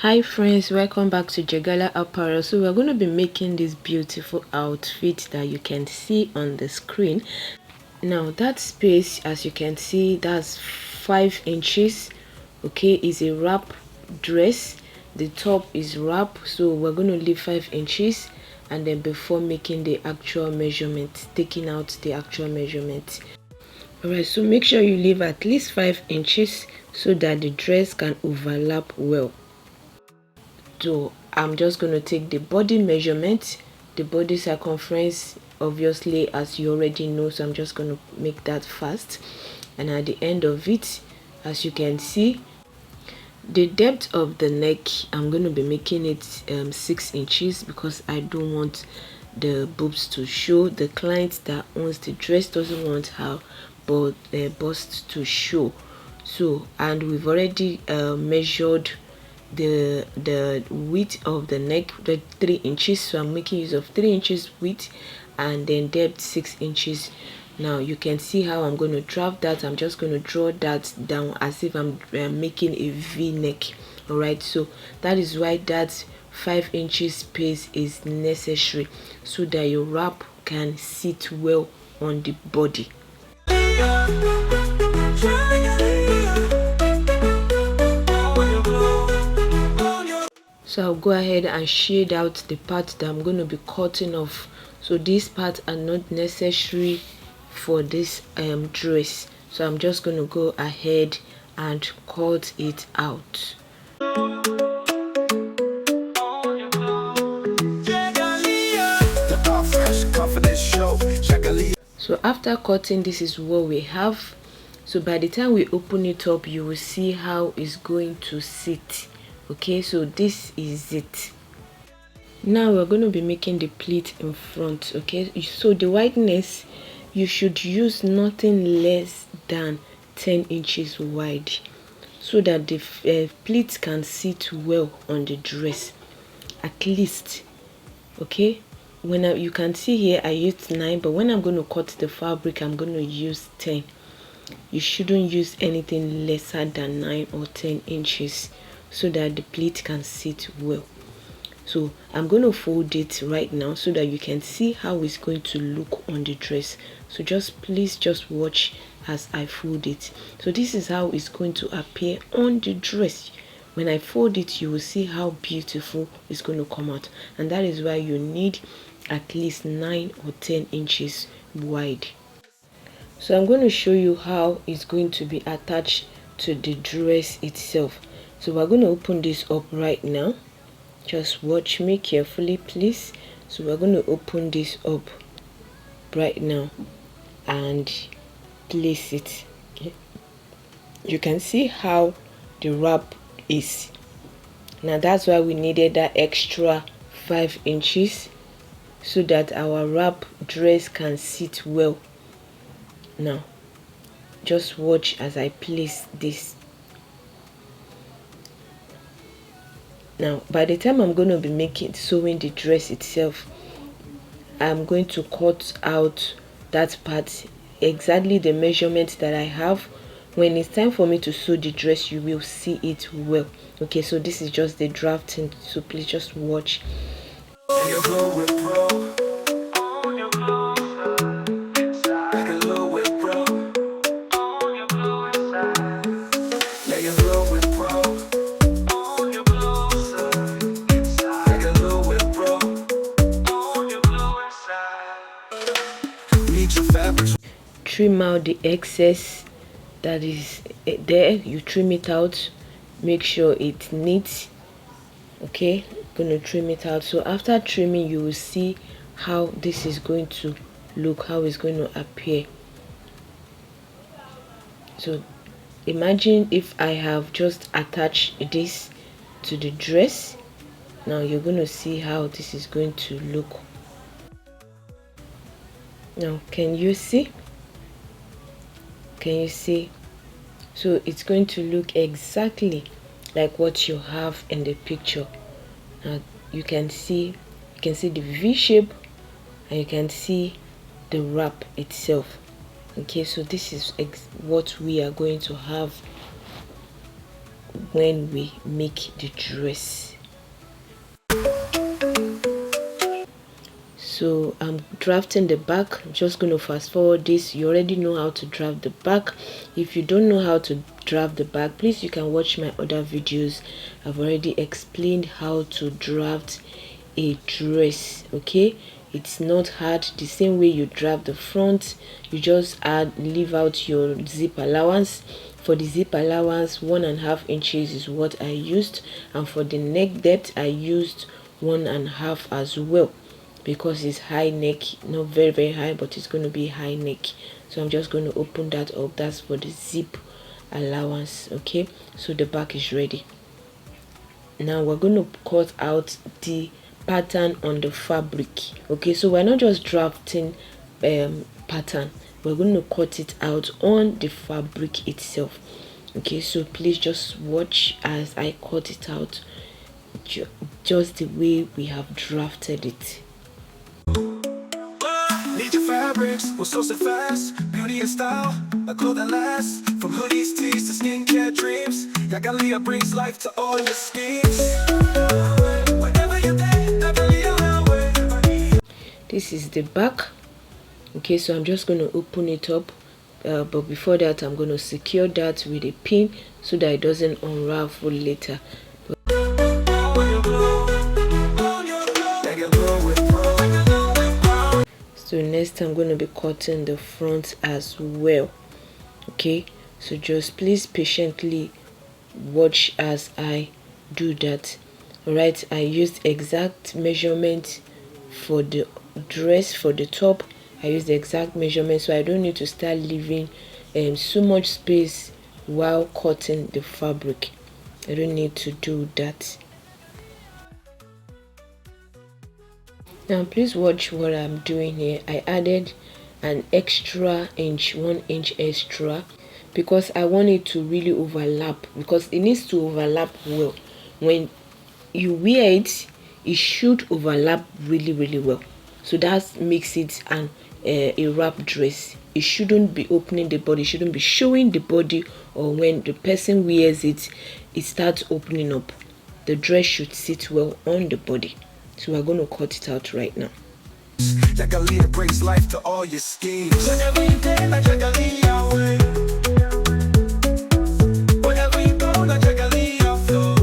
Hi friends, welcome back to Jagala Apparel. So we're going to be making this beautiful outfit that you can see on the screen. Now that space, as you can see, that's 5 inches. Okay, is a wrap dress. The top is wrap, so we're going to leave 5 inches, and then before making the actual measurement, taking out the actual measurement. Alright, so make sure you leave at least 5 inches so that the dress can overlap well. So I'm just going to take the body measurement, the body circumference, obviously, as you already know, so I'm just going to make that fast. And at the end of it, as you can see, the depth of the neck, I'm going to be making it 6 inches because I don't want the boobs to show. The client that owns the dress doesn't want her bust to show. So, and we've already measured the width of the neck, the 3 inches, so I'm making use of 3 inches width and then depth 6 inches. Now you can see how I'm going to draft that. I'm just going to draw that down as if I'm making a V neck. All right, so that is why that 5 inches space is necessary so that your wrap can sit well on the body. So I'll go ahead and shade out the part that I'm going to be cutting off. So these parts are not necessary for this dress, so I'm just going to go ahead and cut it out. So after cutting, this is what we have. So by the time we open it up, you will see how it's going to sit. Okay, so this is it. Now we're going to be making the pleat in front. Okay, so the wideness, you should use nothing less than 10 inches wide so that the pleat can sit well on the dress, at least. Okay, when you can see here I used 9, but when I'm going to cut the fabric, I'm going to use 10. You shouldn't use anything lesser than 9 or 10 inches so that the pleat can sit well. So I'm going to fold it right now so that you can see how it's going to look on the dress. So please just watch as I fold it. So this is how it's going to appear on the dress. When I fold it, you will see how beautiful it's going to come out, and that is why you need at least 9 or 10 inches wide. So I'm going to show you how it's going to be attached to the dress itself. So we're going to open this up right now. Just watch me carefully, please. So we're going to open this up right now and place it. Okay. You can see how the wrap is. Now that's why we needed that extra 5 inches so that our wrap dress can sit well. Now just watch as I place this. Now by the time I'm going to be sewing the dress itself, I'm going to cut out that part, exactly the measurement that I have. When it's time for me to sew the dress, you will see it well. Okay, so this is just the drafting, so please just watch. Trim out the excess that is there. You trim it out, make sure it's neat. Okay, gonna trim it out. So after trimming, you will see how this is going to look, how it's going to appear. So imagine if I have just attached this to the dress. Now you're going to see how this is going to look. Now can you see? Can you see? So it's going to look exactly like what you have in the picture. Now you can see the V shape, and you can see the wrap itself. Okay, so this is what we are going to have when we make the dress. So I'm drafting the back. I'm just going to fast forward this. You already know how to draft the back. If you don't know how to draft the back, please, you can watch my other videos. I've already explained how to draft a dress. Okay, it's not hard. The same way you draft the front, you just leave out your zip allowance. For the zip allowance, 1.5 inches is what I used, and for the neck depth I used 1.5 as well, because it's high neck, not very high, but it's going to be high neck. So I'm just going to open that up. That's for the zip allowance. Okay, so the back is ready. Now we're going to cut out the pattern on the fabric. Okay, so we're not just drafting pattern, we're going to cut it out on the fabric itself. Okay, so please just watch as I cut it out just the way we have drafted it. Need your fabrics, we'll source it fast. Beauty and style, a cloth that lasts. From hoodies, tees to skincare dreams. Yagalia brings life to all your schemes. Whenever you're there, definitely allow it. This is the back. Okay, so I'm just going to open it up, but before that I'm going to secure that with a pin so that it doesn't unravel later. So next I'm going to be cutting the front as well. Okay, so just please patiently watch as I do that. Alright, I used exact measurement for the dress. For the top I used the exact measurement, so I don't need to start leaving so much space while cutting the fabric. I don't need to do that. Now please watch what I'm doing here. I added an extra inch, 1 inch extra, because I want it to really overlap, because it needs to overlap well. When you wear it, it should overlap really well. So that makes it a wrap dress. It shouldn't be opening the body, shouldn't be showing the body, or when the person wears it, it starts opening up. The dress should sit well on the body. So we're going to cut it out right now. Jagalia brings life to all your schemes. Whenever you dare, like Jagalia way. Whenever you go, like Jagalia flow.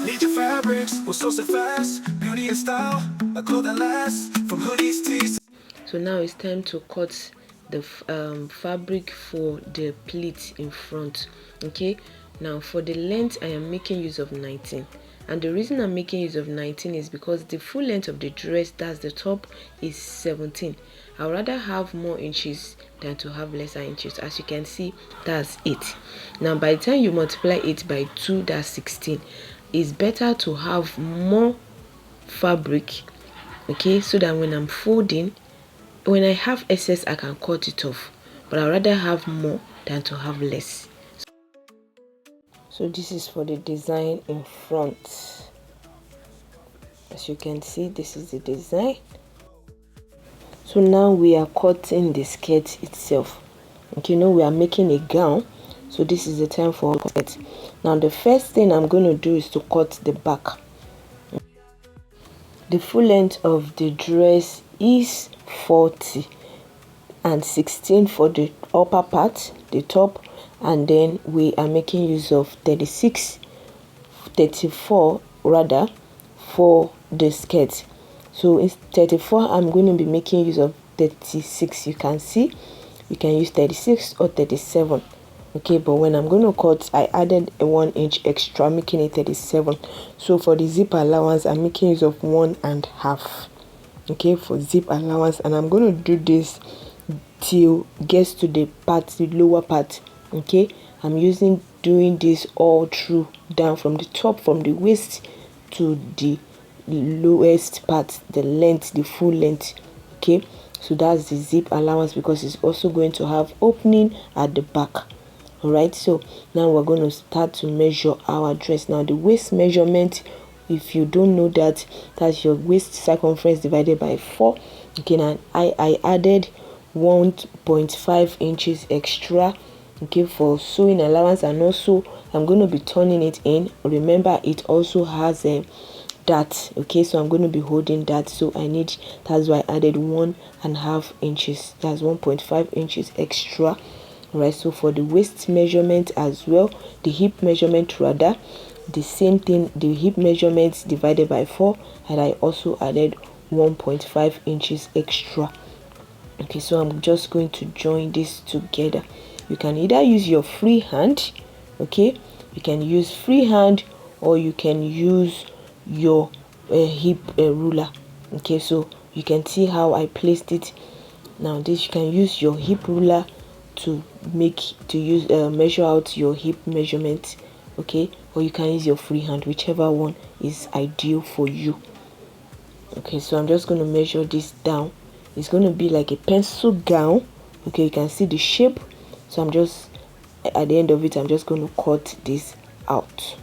Need your fabrics, we'll source it fast. Beauty and style, a cloth that lasts. From hoodies, tees. So now it's time to cut the fabric for the pleat in front. Okay, now for the length I am making use of 19. And the reason I'm making use of 19 is because the full length of the dress, that's the top, is 17. I'd rather have more inches than to have lesser inches. As you can see, that's 8. Now by the time you multiply it by 2, that's 16. It's better to have more fabric, okay, so that when I'm folding, when I have excess, I can cut it off. But I'd rather have more than to have less. So this is for the design in front. As you can see, this is the design. So now we are cutting the skirt itself. Okay, now we are making a gown. So this is the time for cut. Now the first thing I'm going to do is to cut the back. The full length of the dress is 40 and 16 for the upper part, the top, and then we are making use of 34 rather for the skirt. So it's 34. I'm going to be making use of 36. You can see you can use 36 or 37. Okay, but when I'm going to cut, I added a 1 inch extra, making it 37. So for the zip allowance, I'm making use of 1.5. Okay, for zip allowance, and I'm going to do this till gets to the part, the lower part. Okay, I'm doing this all through, down from the top, from the waist to the lowest part, the length, the full length. Okay, so that's the zip allowance, because it's also going to have opening at the back. All right, so now we're going to start to measure our dress. Now the waist measurement, if you don't know that, that's your waist circumference divided by 4. Okay, and I added 1.5 inches extra. okay, for sewing allowance. And also I'm going to be turning it in. Remember, it also has a dart, okay, so I'm going to be holding that, so that's why I added 1.5 inches, that's 1.5 inches extra. Right, so for the waist measurement as well, the hip measurement rather, the same thing, the hip measurements divided by 4, and I also added 1.5 inches extra. Okay, so I'm just going to join this together. You can either use your free hand, okay, you can use free hand, or you can use your hip ruler. Okay, so you can see how I placed it. Now this, you can use your hip ruler to measure out your hip measurement, okay, or you can use your free hand, whichever one is ideal for you. Okay, so I'm just going to measure this down. It's going to be like a pencil gown. Okay, you can see the shape, so I'm just, at the end of it, I'm just going to cut this out.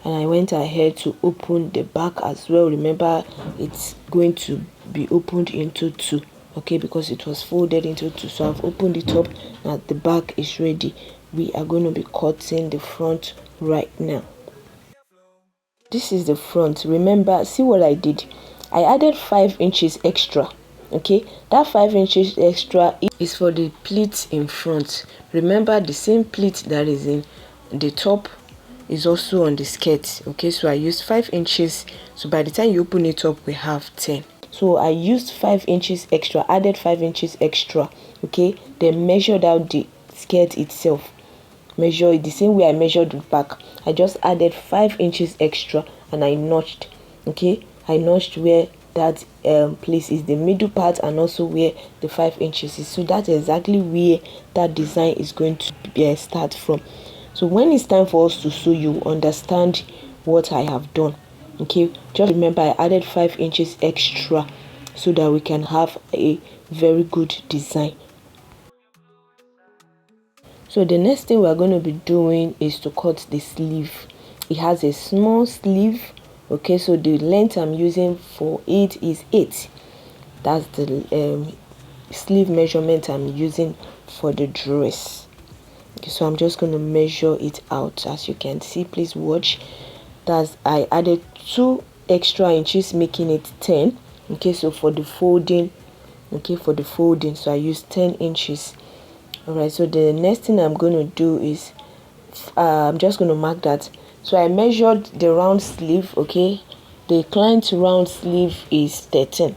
And I went ahead to open the back as well. Remember, it's going to be opened into 2, okay, because it was folded into 2. So I've opened it up, and the back is ready. We are going to be cutting the front right now. This is the front. Remember, see what I did? I added 5 inches extra. Okay, that 5 inches extra is for the pleats in front. Remember, the same pleat that is in the top is also on the skirt. Okay, so I used 5 inches, so by the time you open it up, we have 10. So I used 5 inches extra, added 5 inches extra, okay, then measured out the skirt itself. Measure it the same way I measured the back. I just added 5 inches extra, and I notched, okay, I notched where that place is, the middle part, and also where the 5 inches is. So that's exactly where that design is going to start from. So when it's time for us to sew, you understand what I have done. Okay, just remember I added 5 inches extra so that we can have a very good design. So the next thing we're going to be doing is to cut the sleeve. It has a small sleeve. Okay, so the length I'm using for it is 8. That's the sleeve measurement I'm using for the dress. Okay, so I'm just going to measure it out. As you can see, please watch. I added 2 extra inches, making it 10. Okay, so for the folding, so I used 10 inches. All right, so the next thing I'm going to do is I'm just going to mark that. So I measured the round sleeve. Okay, the client's round sleeve is 13,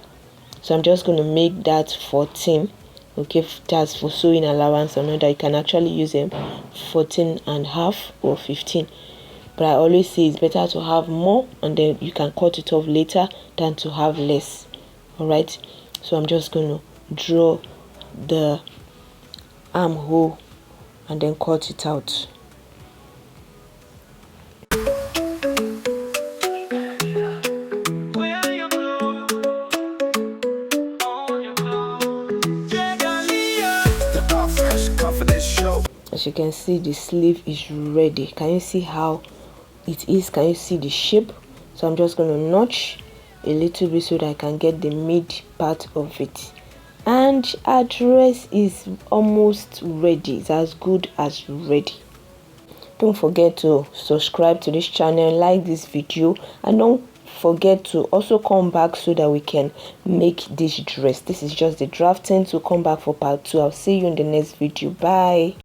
so I'm just going to make that 14. Okay, that's for sewing allowance. I know that you can actually use them 14.5 or 15, but I always say it's better to have more, and then you can cut it off later, than to have less. All right, so I'm just going to draw the armhole and then cut it out. As you can see, the sleeve is ready. Can you see how it is? Can you see the shape? So I'm just going to notch a little bit so that I can get the mid part of it. And our dress is almost ready. It's as good as ready. Don't forget to subscribe to this channel, like this video, and don't forget to also come back so that we can make this dress. This is just the drafting, so come back for part 2. I'll see you in the next video. Bye.